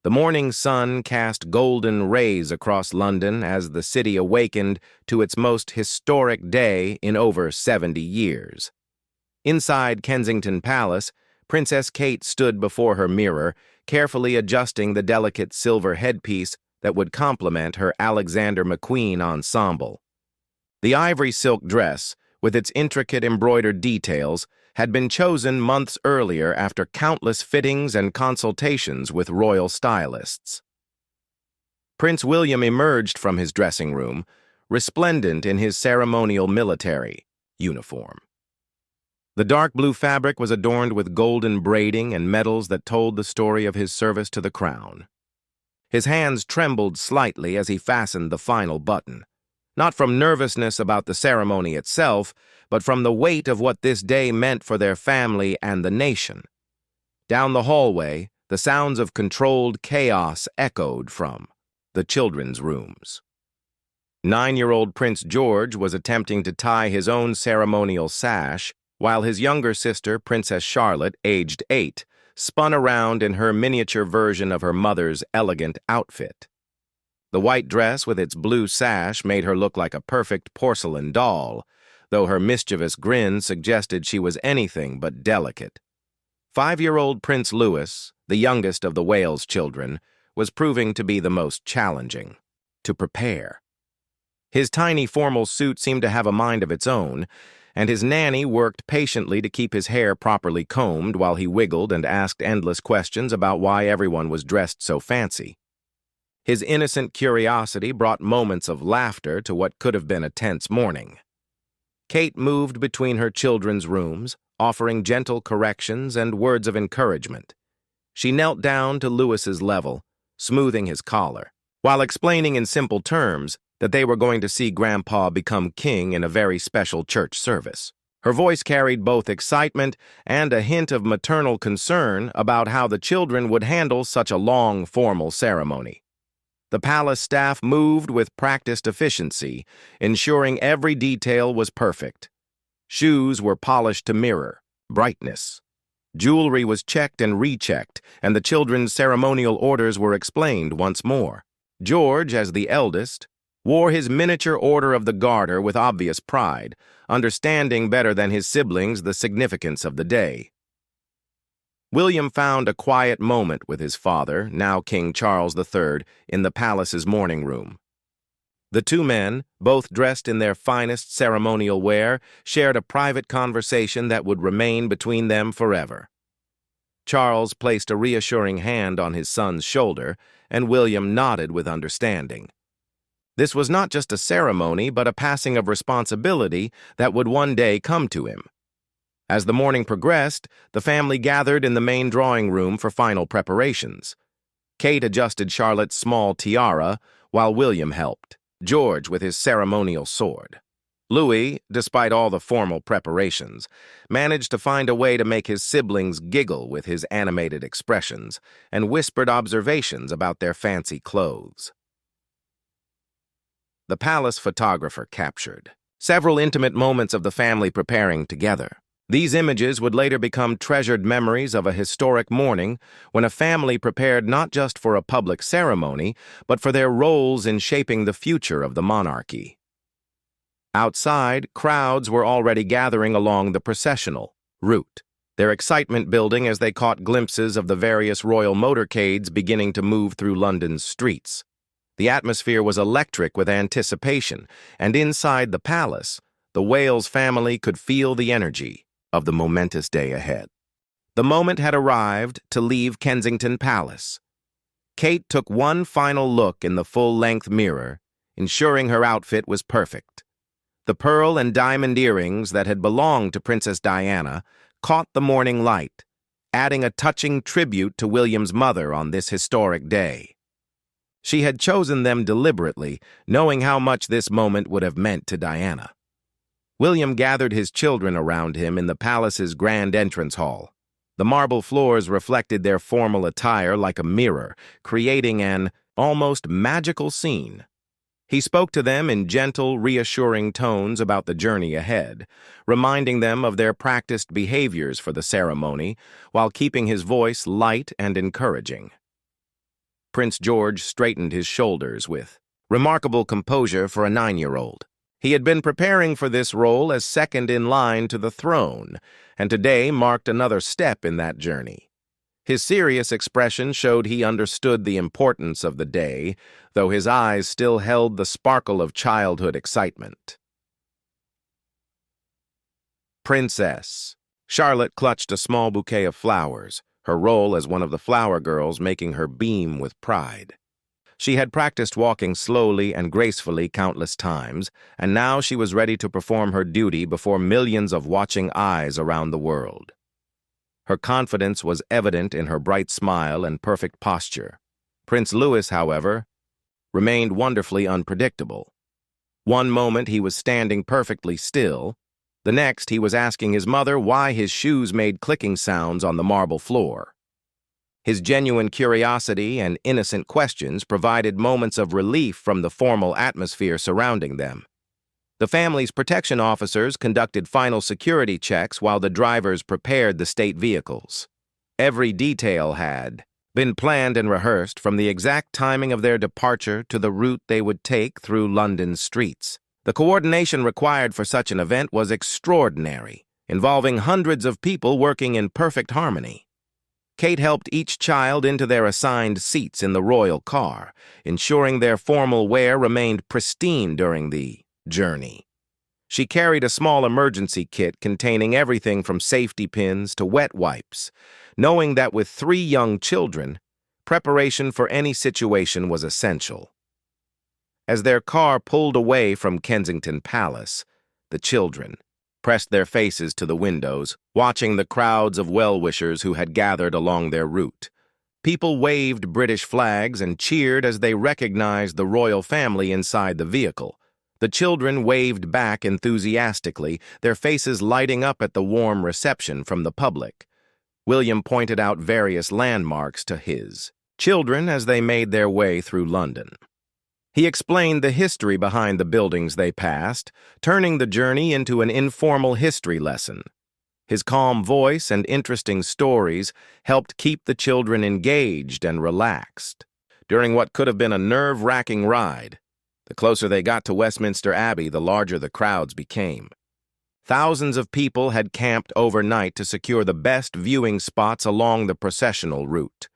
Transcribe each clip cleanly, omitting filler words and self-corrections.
The morning sun cast golden rays across London as the city awakened to its most historic day in over 70 years. Inside Kensington Palace, Princess Kate stood before her mirror, carefully adjusting the delicate silver headpiece that would complement her Alexander McQueen ensemble. The ivory silk dress, with its intricate embroidered details, had been chosen months earlier after countless fittings and consultations with royal stylists. Prince William emerged from his dressing room, resplendent in his ceremonial military uniform. The dark blue fabric was adorned with golden braiding and medals that told the story of his service to the crown. His hands trembled slightly as he fastened the final button, not from nervousness about the ceremony itself, but from the weight of what this day meant for their family and the nation. Down the hallway, the sounds of controlled chaos echoed from the children's rooms. 9-year-old Prince George was attempting to tie his own ceremonial sash, while his younger sister, Princess Charlotte, aged 8, spun around in her miniature version of her mother's elegant outfit. The white dress with its blue sash made her look like a perfect porcelain doll, though her mischievous grin suggested she was anything but delicate. 5-year-old Prince Louis, the youngest of the Wales children, was proving to be the most challenging to prepare. His tiny formal suit seemed to have a mind of its own, and his nanny worked patiently to keep his hair properly combed while he wiggled and asked endless questions about why everyone was dressed so fancy. His innocent curiosity brought moments of laughter to what could have been a tense morning. Kate moved between her children's rooms, offering gentle corrections and words of encouragement. She knelt down to Louis's level, smoothing his collar, while explaining in simple terms that they were going to see Grandpa become king in a very special church service. Her voice carried both excitement and a hint of maternal concern about how the children would handle such a long, formal ceremony. The palace staff moved with practiced efficiency, ensuring every detail was perfect. Shoes were polished to mirror brightness. Jewelry was checked and rechecked, and the children's ceremonial orders were explained once more. George, as the eldest, wore his miniature Order of the Garter with obvious pride, understanding better than his siblings the significance of the day. William found a quiet moment with his father, now King Charles III, in the palace's morning room. The two men, both dressed in their finest ceremonial wear, shared a private conversation that would remain between them forever. Charles placed a reassuring hand on his son's shoulder, and William nodded with understanding. This was not just a ceremony, but a passing of responsibility that would one day come to him. As the morning progressed, the family gathered in the main drawing room for final preparations. Kate adjusted Charlotte's small tiara, while William helped, George with his ceremonial sword. Louis, despite all the formal preparations, managed to find a way to make his siblings giggle with his animated expressions and whispered observations about their fancy clothes. The palace photographer captured several intimate moments of the family preparing together. These images would later become treasured memories of a historic morning when a family prepared not just for a public ceremony, but for their roles in shaping the future of the monarchy. Outside, crowds were already gathering along the processional route, their excitement building as they caught glimpses of the various royal motorcades beginning to move through London's streets. The atmosphere was electric with anticipation, and inside the palace, the Wales family could feel the energy of the momentous day ahead. The moment had arrived to leave Kensington Palace. Kate took one final look in the full-length mirror, ensuring her outfit was perfect. The pearl and diamond earrings that had belonged to Princess Diana caught the morning light, adding a touching tribute to William's mother on this historic day. She had chosen them deliberately, knowing how much this moment would have meant to Diana. William gathered his children around him in the palace's grand entrance hall. The marble floors reflected their formal attire like a mirror, creating an almost magical scene. He spoke to them in gentle, reassuring tones about the journey ahead, reminding them of their practiced behaviors for the ceremony, while keeping his voice light and encouraging. Prince George straightened his shoulders with remarkable composure for a 9-year-old. He had been preparing for this role as second in line to the throne, and today marked another step in that journey. His serious expression showed he understood the importance of the day, though his eyes still held the sparkle of childhood excitement. Princess. Charlotte clutched a small bouquet of flowers, her role as one of the flower girls making her beam with pride. She had practiced walking slowly and gracefully countless times, and now she was ready to perform her duty before millions of watching eyes around the world. Her confidence was evident in her bright smile and perfect posture. Prince Louis, however, remained wonderfully unpredictable. One moment he was standing perfectly still, the next he was asking his mother why his shoes made clicking sounds on the marble floor. His genuine curiosity and innocent questions provided moments of relief from the formal atmosphere surrounding them. The family's protection officers conducted final security checks while the drivers prepared the state vehicles. Every detail had been planned and rehearsed, from the exact timing of their departure to the route they would take through London's streets. The coordination required for such an event was extraordinary, involving hundreds of people working in perfect harmony. Kate helped each child into their assigned seats in the royal car, ensuring their formal wear remained pristine during the journey. She carried a small emergency kit containing everything from safety pins to wet wipes, knowing that with 3 young children, preparation for any situation was essential. As their car pulled away from Kensington Palace, the children pressed their faces to the windows, watching the crowds of well-wishers who had gathered along their route. People waved British flags and cheered as they recognized the royal family inside the vehicle. The children waved back enthusiastically, their faces lighting up at the warm reception from the public. William pointed out various landmarks to his children as they made their way through London. He explained the history behind the buildings they passed, turning the journey into an informal history lesson. His calm voice and interesting stories helped keep the children engaged and relaxed during what could have been a nerve-wracking ride. The closer they got to Westminster Abbey, the larger the crowds became. Thousands of people had camped overnight to secure the best viewing spots along the processional route.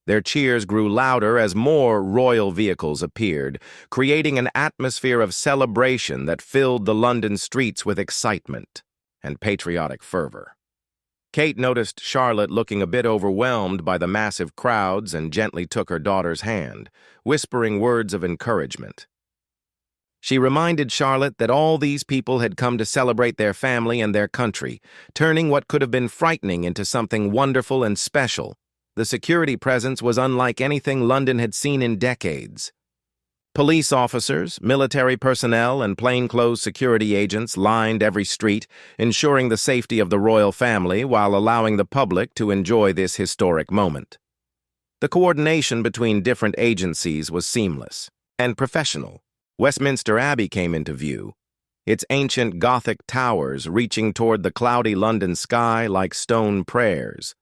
Their cheers grew louder as more royal vehicles appeared, creating an atmosphere of celebration that filled the London streets with excitement and patriotic fervor. Kate noticed Charlotte looking a bit overwhelmed by the massive crowds and gently took her daughter's hand, whispering words of encouragement. She reminded Charlotte that all these people had come to celebrate their family and their country, turning what could have been frightening into something wonderful and special. The security presence was unlike anything London had seen in decades. Police officers, military personnel, and plainclothes security agents lined every street, ensuring the safety of the royal family while allowing the public to enjoy this historic moment. The coordination between different agencies was seamless and professional. Westminster Abbey came into view, its ancient Gothic towers reaching toward the cloudy London sky like stone prayers.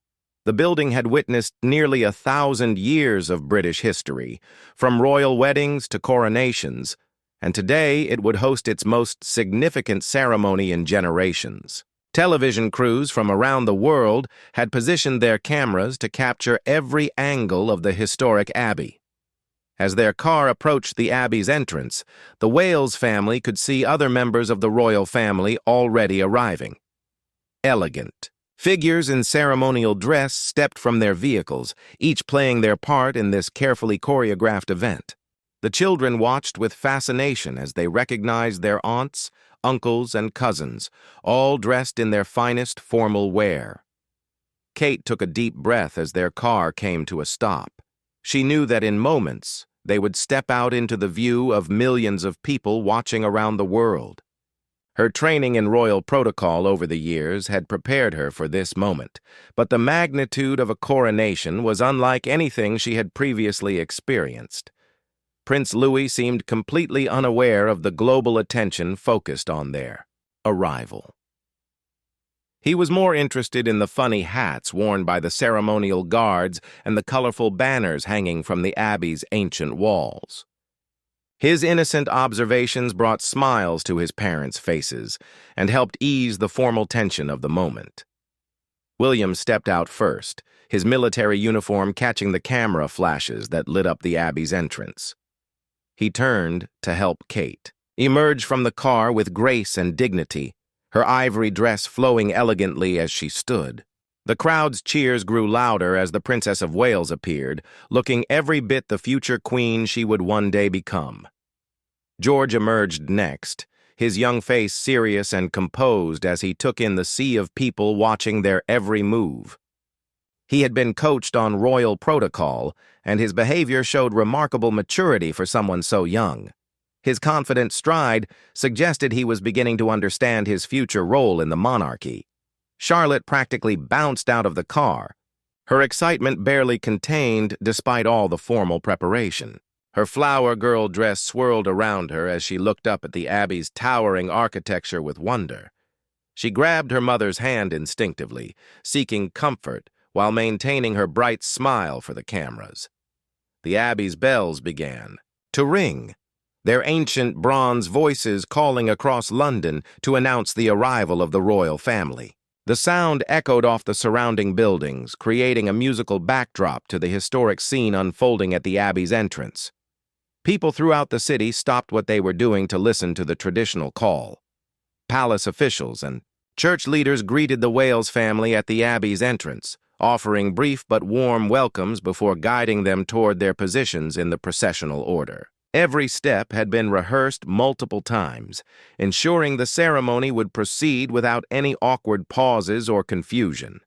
The building had witnessed nearly 1,000 years of British history, from royal weddings to coronations, and today it would host its most significant ceremony in generations. Television crews from around the world had positioned their cameras to capture every angle of the historic Abbey. As their car approached the Abbey's entrance, the Wales family could see other members of the royal family already arriving. Elegant figures in ceremonial dress stepped from their vehicles, each playing their part in this carefully choreographed event. The children watched with fascination as they recognized their aunts, uncles, and cousins, all dressed in their finest formal wear. Kate took a deep breath as their car came to a stop. She knew that in moments, they would step out into the view of millions of people watching around the world. Her training in royal protocol over the years had prepared her for this moment, but the magnitude of a coronation was unlike anything she had previously experienced. Prince Louis seemed completely unaware of the global attention focused on their arrival. He was more interested in the funny hats worn by the ceremonial guards and the colorful banners hanging from the abbey's ancient walls. His innocent observations brought smiles to his parents' faces and helped ease the formal tension of the moment. William stepped out first, his military uniform catching the camera flashes that lit up the abbey's entrance. He turned to help Kate emerge from the car with grace and dignity, her ivory dress flowing elegantly as she stood. The crowd's cheers grew louder as the Princess of Wales appeared, looking every bit the future queen she would one day become. George emerged next, his young face serious and composed as he took in the sea of people watching their every move. He had been coached on royal protocol, and his behavior showed remarkable maturity for someone so young. His confident stride suggested he was beginning to understand his future role in the monarchy. Charlotte practically bounced out of the car, her excitement barely contained despite all the formal preparation. Her flower girl dress swirled around her as she looked up at the abbey's towering architecture with wonder. She grabbed her mother's hand instinctively, seeking comfort while maintaining her bright smile for the cameras. The abbey's bells began to ring, their ancient bronze voices calling across London to announce the arrival of the royal family. The sound echoed off the surrounding buildings, creating a musical backdrop to the historic scene unfolding at the abbey's entrance. People throughout the city stopped what they were doing to listen to the traditional call. Palace officials and church leaders greeted the Wales family at the abbey's entrance, offering brief but warm welcomes before guiding them toward their positions in the processional order. Every step had been rehearsed multiple times, ensuring the ceremony would proceed without any awkward pauses or confusion.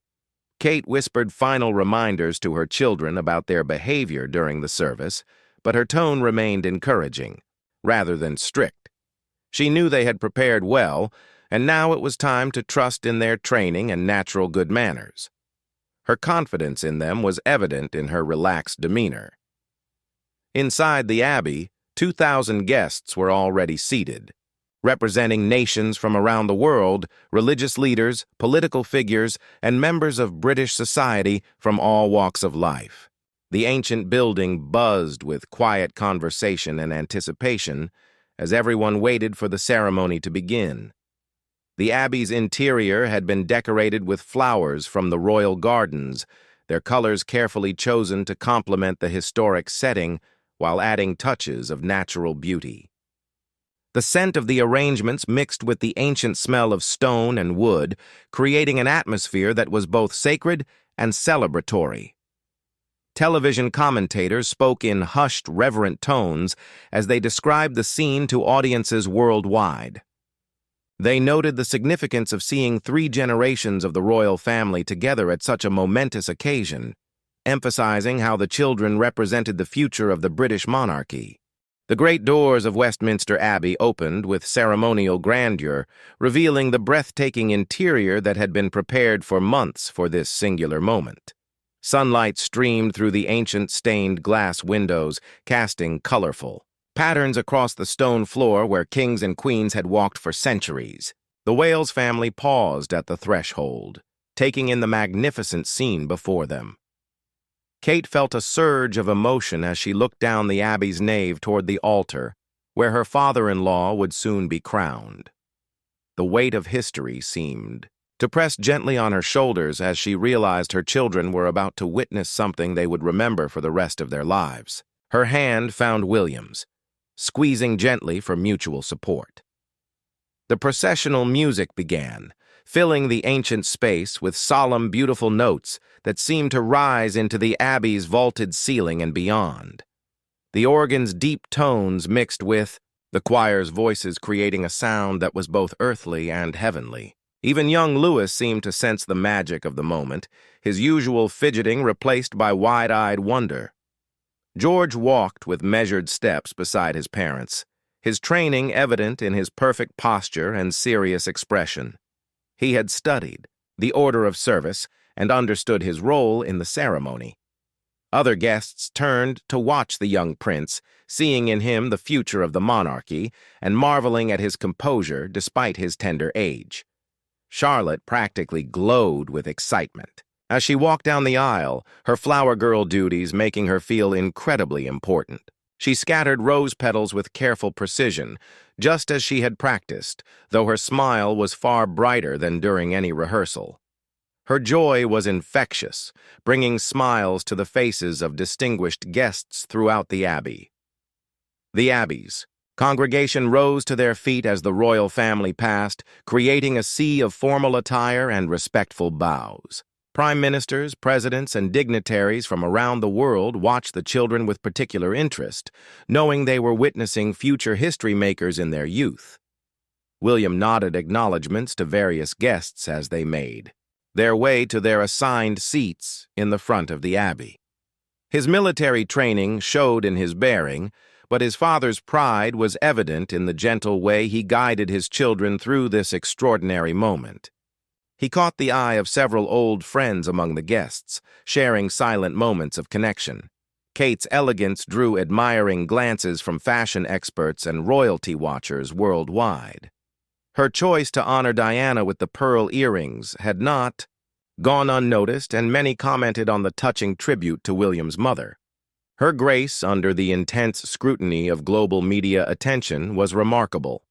Kate whispered final reminders to her children about their behavior during the service, but her tone remained encouraging, rather than strict. She knew they had prepared well, and now it was time to trust in their training and natural good manners. Her confidence in them was evident in her relaxed demeanor. Inside the abbey, 2,000 guests were already seated, representing nations from around the world, religious leaders, political figures, and members of British society from all walks of life. The ancient building buzzed with quiet conversation and anticipation as everyone waited for the ceremony to begin. The abbey's interior had been decorated with flowers from the royal gardens, their colors carefully chosen to complement the historic setting while adding touches of natural beauty. The scent of the arrangements mixed with the ancient smell of stone and wood, creating an atmosphere that was both sacred and celebratory. Television commentators spoke in hushed, reverent tones as they described the scene to audiences worldwide. They noted the significance of seeing 3 generations of the royal family together at such a momentous occasion, emphasizing how the children represented the future of the British monarchy. The great doors of Westminster Abbey opened with ceremonial grandeur, revealing the breathtaking interior that had been prepared for months for this singular moment. Sunlight streamed through the ancient stained glass windows, casting colorful patterns across the stone floor where kings and queens had walked for centuries. The Wales family paused at the threshold, taking in the magnificent scene before them. Kate felt a surge of emotion as she looked down the abbey's nave toward the altar, where her father-in-law would soon be crowned. The weight of history seemed to press gently on her shoulders as she realized her children were about to witness something they would remember for the rest of their lives. Her hand found William's, squeezing gently for mutual support. The processional music began, filling the ancient space with solemn, beautiful notes that seemed to rise into the abbey's vaulted ceiling and beyond. The organ's deep tones mixed with the choir's voices, creating a sound that was both earthly and heavenly. Even young Louis seemed to sense the magic of the moment, his usual fidgeting replaced by wide-eyed wonder. George walked with measured steps beside his parents, his training evident in his perfect posture and serious expression. He had studied the order of service and understood his role in the ceremony. Other guests turned to watch the young prince, seeing in him the future of the monarchy and marveling at his composure despite his tender age. Charlotte practically glowed with excitement. As she walked down the aisle, her flower girl duties making her feel incredibly important. She scattered rose petals with careful precision, just as she had practiced, though her smile was far brighter than during any rehearsal. Her joy was infectious, bringing smiles to the faces of distinguished guests throughout the Abbey. The Abbey's congregation rose to their feet as the royal family passed, creating a sea of formal attire and respectful bows. Prime ministers, presidents, and dignitaries from around the world watched the children with particular interest, knowing they were witnessing future history makers in their youth. William nodded acknowledgments to various guests as they made their way to their assigned seats in the front of the Abbey. His military training showed in his bearing, but his father's pride was evident in the gentle way he guided his children through this extraordinary moment. He caught the eye of several old friends among the guests, sharing silent moments of connection. Kate's elegance drew admiring glances from fashion experts and royalty watchers worldwide. Her choice to honor Diana with the pearl earrings had not gone unnoticed, and many commented on the touching tribute to William's mother. Her grace under the intense scrutiny of global media attention was remarkable.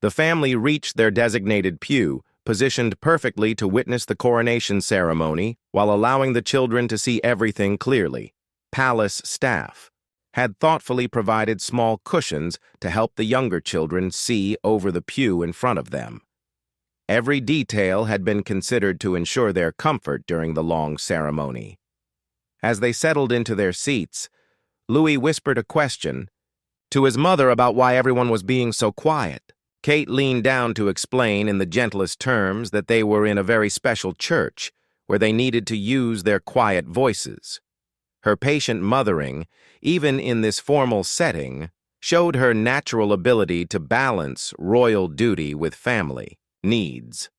The family reached their designated pew, positioned perfectly to witness the coronation ceremony while allowing the children to see everything clearly. Palace staff had thoughtfully provided small cushions to help the younger children see over the pew in front of them. Every detail had been considered to ensure their comfort during the long ceremony. As they settled into their seats, Louis whispered a question to his mother about why everyone was being so quiet. Kate leaned down to explain in the gentlest terms that they were in a very special church where they needed to use their quiet voices. Her patient mothering, even in this formal setting, showed her natural ability to balance royal duty with family needs.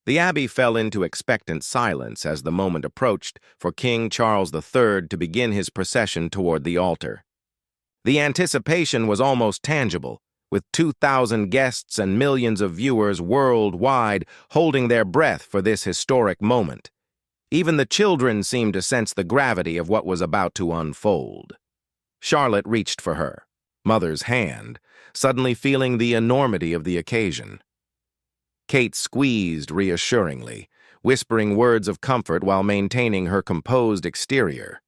The Abbey fell into expectant silence as the moment approached for King Charles III to begin his procession toward the altar. The anticipation was almost tangible, with 2,000 guests and millions of viewers worldwide holding their breath for this historic moment. Even the children seemed to sense the gravity of what was about to unfold. Charlotte reached for her mother's hand, suddenly feeling the enormity of the occasion. Kate squeezed reassuringly, whispering words of comfort while maintaining her composed exterior.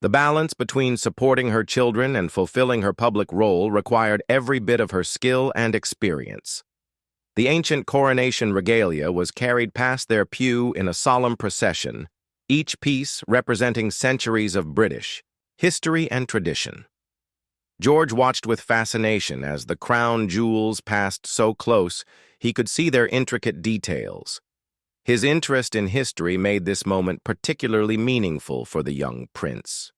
The balance between supporting her children and fulfilling her public role required every bit of her skill and experience. The ancient coronation regalia was carried past their pew in a solemn procession, each piece representing centuries of British history and tradition. George watched with fascination as the crown jewels passed so close he could see their intricate details. His interest in history made this moment particularly meaningful for the young prince.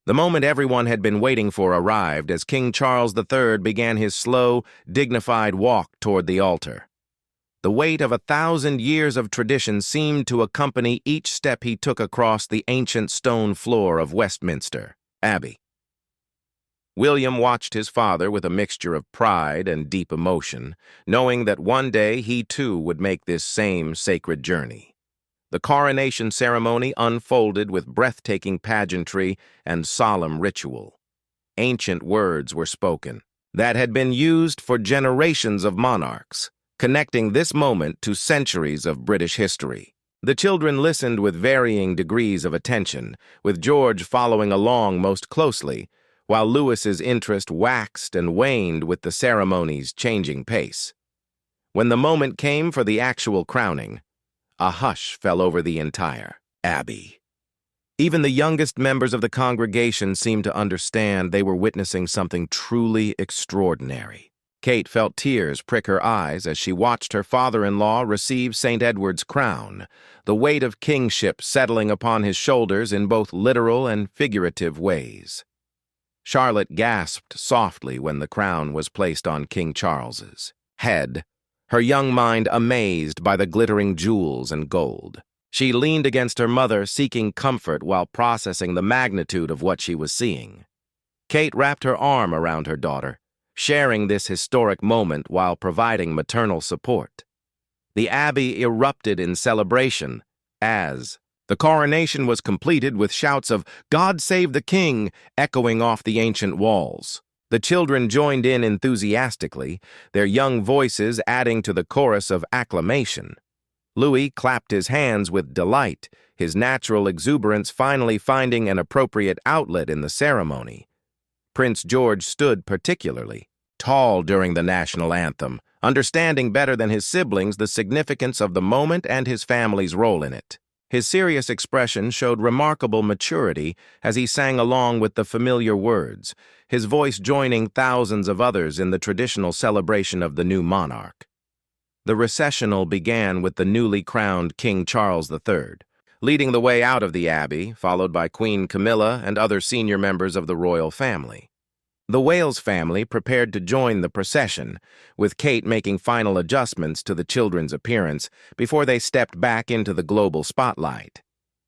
The moment everyone had been waiting for arrived as King Charles III began his slow, dignified walk toward the altar. The weight of 1,000 years of tradition seemed to accompany each step he took across the ancient stone floor of Westminster Abbey. William watched his father with a mixture of pride and deep emotion, knowing that one day he too would make this same sacred journey. The coronation ceremony unfolded with breathtaking pageantry and solemn ritual. Ancient words were spoken that had been used for generations of monarchs, connecting this moment to centuries of British history. The children listened with varying degrees of attention, with George following along most closely, while Louis's interest waxed and waned with the ceremony's changing pace. When the moment came for the actual crowning, a hush fell over the entire Abbey. Even the youngest members of the congregation seemed to understand they were witnessing something truly extraordinary. Kate felt tears prick her eyes as she watched her father-in-law receive St. Edward's crown, the weight of kingship settling upon his shoulders in both literal and figurative ways. Charlotte gasped softly when the crown was placed on King Charles's head, her young mind amazed by the glittering jewels and gold. She leaned against her mother, seeking comfort while processing the magnitude of what she was seeing. Kate wrapped her arm around her daughter, sharing this historic moment while providing maternal support. The abbey erupted in celebration as the coronation was completed with shouts of "God save the King" echoing off the ancient walls. The children joined in enthusiastically, their young voices adding to the chorus of acclamation. Louis clapped his hands with delight, his natural exuberance finally finding an appropriate outlet in the ceremony. Prince George stood particularly tall during the national anthem, understanding better than his siblings the significance of the moment and his family's role in it. His serious expression showed remarkable maturity as he sang along with the familiar words, his voice joining thousands of others in the traditional celebration of the new monarch. The recessional began with the newly crowned King Charles III, leading the way out of the abbey, followed by Queen Camilla and other senior members of the royal family. The Wales family prepared to join the procession, with Kate making final adjustments to the children's appearance before they stepped back into the global spotlight.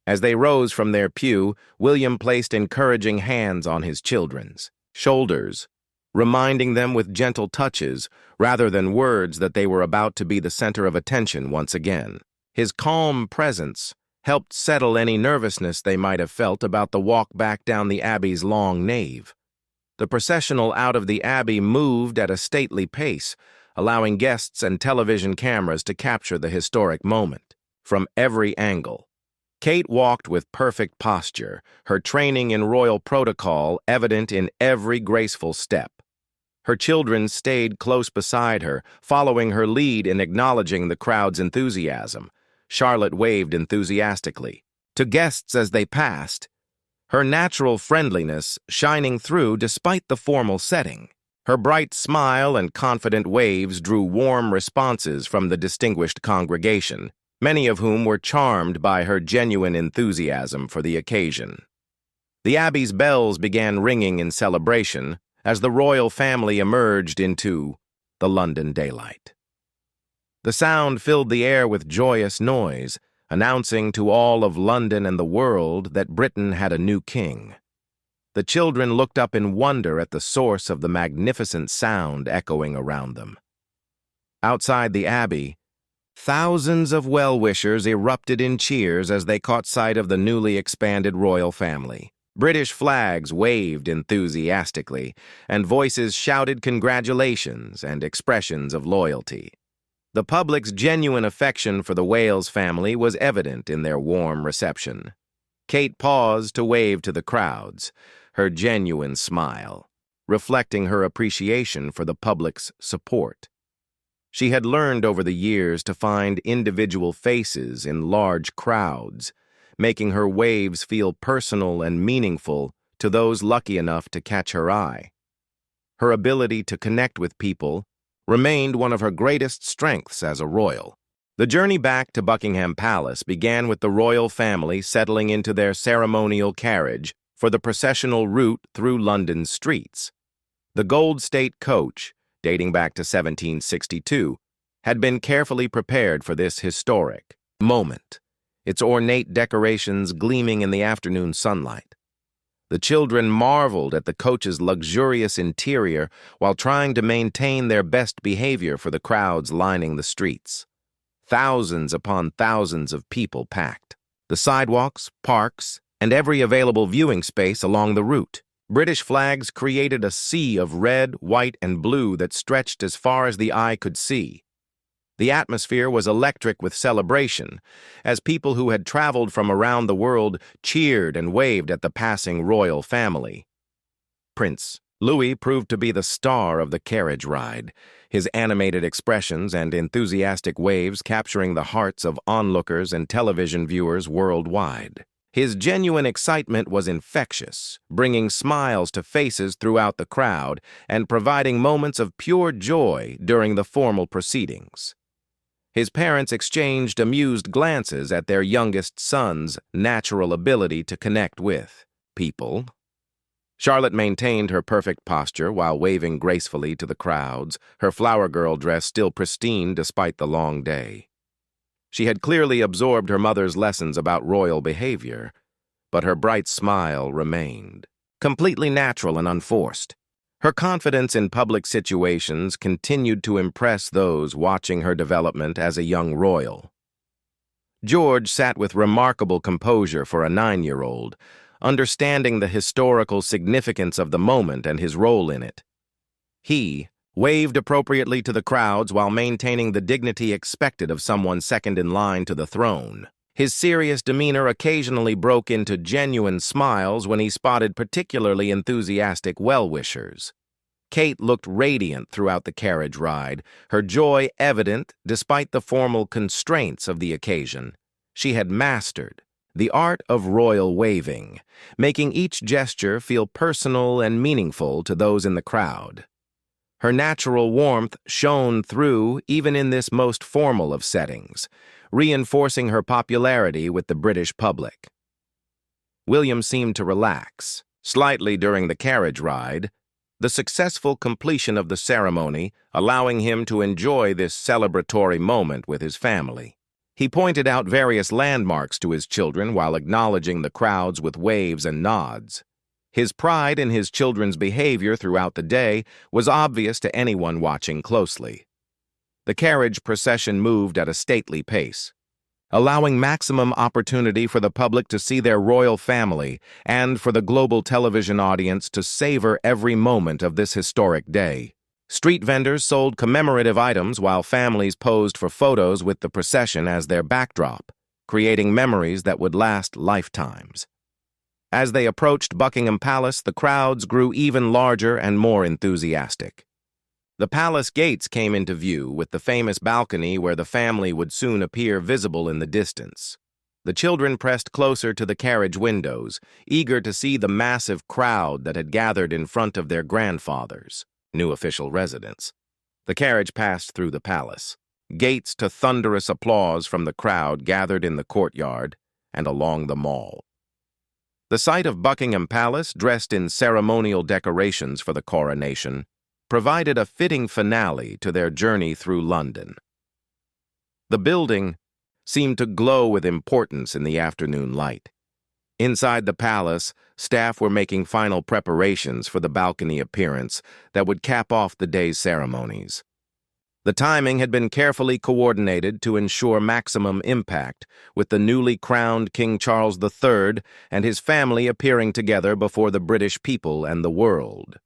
As they rose from their pew, William placed encouraging hands on his children's shoulders, reminding them with gentle touches, rather than words, that they were about to be the center of attention once again. His calm presence helped settle any nervousness they might have felt about the walk back down the abbey's long nave. The processional out of the abbey moved at a stately pace, allowing guests and television cameras to capture the historic moment from every angle. Kate walked with perfect posture, her training in royal protocol evident in every graceful step. Her children stayed close beside her, following her lead in acknowledging the crowd's enthusiasm. Charlotte waved enthusiastically to guests as they passed, her natural friendliness shining through despite the formal setting. Her bright smile and confident waves drew warm responses from the distinguished congregation, many of whom were charmed by her genuine enthusiasm for the occasion. The abbey's bells began ringing in celebration as the royal family emerged into the London daylight. The sound filled the air with joyous noise, announcing to all of London and the world that Britain had a new king. The children looked up in wonder at the source of the magnificent sound echoing around them. Outside the abbey, thousands of well-wishers erupted in cheers as they caught sight of the newly expanded royal family. British flags waved enthusiastically, and voices shouted congratulations and expressions of loyalty. The public's genuine affection for the Wales family was evident in their warm reception. Kate paused to wave to the crowds, her genuine smile, reflecting her appreciation for the public's support. She had learned over the years to find individual faces in large crowds, making her waves feel personal and meaningful to those lucky enough to catch her eye. Her ability to connect with people remained one of her greatest strengths as a royal. The journey back to Buckingham Palace began with the royal family settling into their ceremonial carriage for the processional route through London's streets. The Gold State coach, dating back to 1762, had been carefully prepared for this historic moment, its ornate decorations gleaming in the afternoon sunlight. The children marveled at the coach's luxurious interior while trying to maintain their best behavior for the crowds lining the streets. Thousands upon thousands of people packed the sidewalks, parks, and every available viewing space along the route. British flags created a sea of red, white, and blue that stretched as far as the eye could see. The atmosphere was electric with celebration, as people who had traveled from around the world cheered and waved at the passing royal family. Prince Louis proved to be the star of the carriage ride, his animated expressions and enthusiastic waves capturing the hearts of onlookers and television viewers worldwide. His genuine excitement was infectious, bringing smiles to faces throughout the crowd and providing moments of pure joy during the formal proceedings. His parents exchanged amused glances at their youngest son's natural ability to connect with people. Charlotte maintained her perfect posture while waving gracefully to the crowds, her flower girl dress still pristine despite the long day. She had clearly absorbed her mother's lessons about royal behavior, but her bright smile remained, completely natural and unforced. Her confidence in public situations continued to impress those watching her development as a young royal. George sat with remarkable composure for a 9-year-old, understanding the historical significance of the moment and his role in it. He waved appropriately to the crowds while maintaining the dignity expected of someone second in line to the throne. His serious demeanor occasionally broke into genuine smiles when he spotted particularly enthusiastic well-wishers. Kate looked radiant throughout the carriage ride, her joy evident despite the formal constraints of the occasion. She had mastered the art of royal waving, making each gesture feel personal and meaningful to those in the crowd. Her natural warmth shone through even in this most formal of settings, reinforcing her popularity with the British public. William seemed to relax slightly during the carriage ride, the successful completion of the ceremony allowing him to enjoy this celebratory moment with his family. He pointed out various landmarks to his children while acknowledging the crowds with waves and nods. His pride in his children's behavior throughout the day was obvious to anyone watching closely. The carriage procession moved at a stately pace, allowing maximum opportunity for the public to see their royal family and for the global television audience to savor every moment of this historic day. Street vendors sold commemorative items while families posed for photos with the procession as their backdrop, creating memories that would last lifetimes. As they approached Buckingham Palace, the crowds grew even larger and more enthusiastic. The palace gates came into view, with the famous balcony where the family would soon appear visible in the distance. The children pressed closer to the carriage windows, eager to see the massive crowd that had gathered in front of their grandfather's new official residence. The carriage passed through the palace. Gates to thunderous applause from the crowd gathered in the courtyard and along the mall. The sight of Buckingham Palace, dressed in ceremonial decorations for the coronation, provided a fitting finale to their journey through London. The building seemed to glow with importance in the afternoon light. Inside the palace, staff were making final preparations for the balcony appearance that would cap off the day's ceremonies. The timing had been carefully coordinated to ensure maximum impact, with the newly crowned King Charles III and his family appearing together before the British people and the world.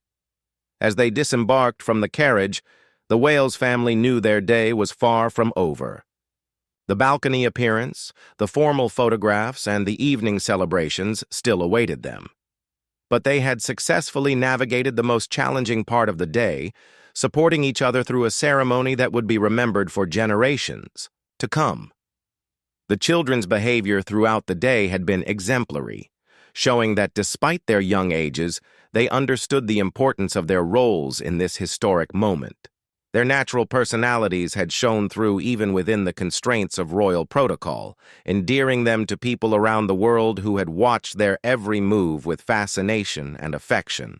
As they disembarked from the carriage, the Wales family knew their day was far from over. The balcony appearance, the formal photographs, and the evening celebrations still awaited them. But they had successfully navigated the most challenging part of the day, supporting each other through a ceremony that would be remembered for generations to come. The children's behavior throughout the day had been exemplary, showing that despite their young ages, they understood the importance of their roles in this historic moment. Their natural personalities had shone through even within the constraints of royal protocol, endearing them to people around the world who had watched their every move with fascination and affection.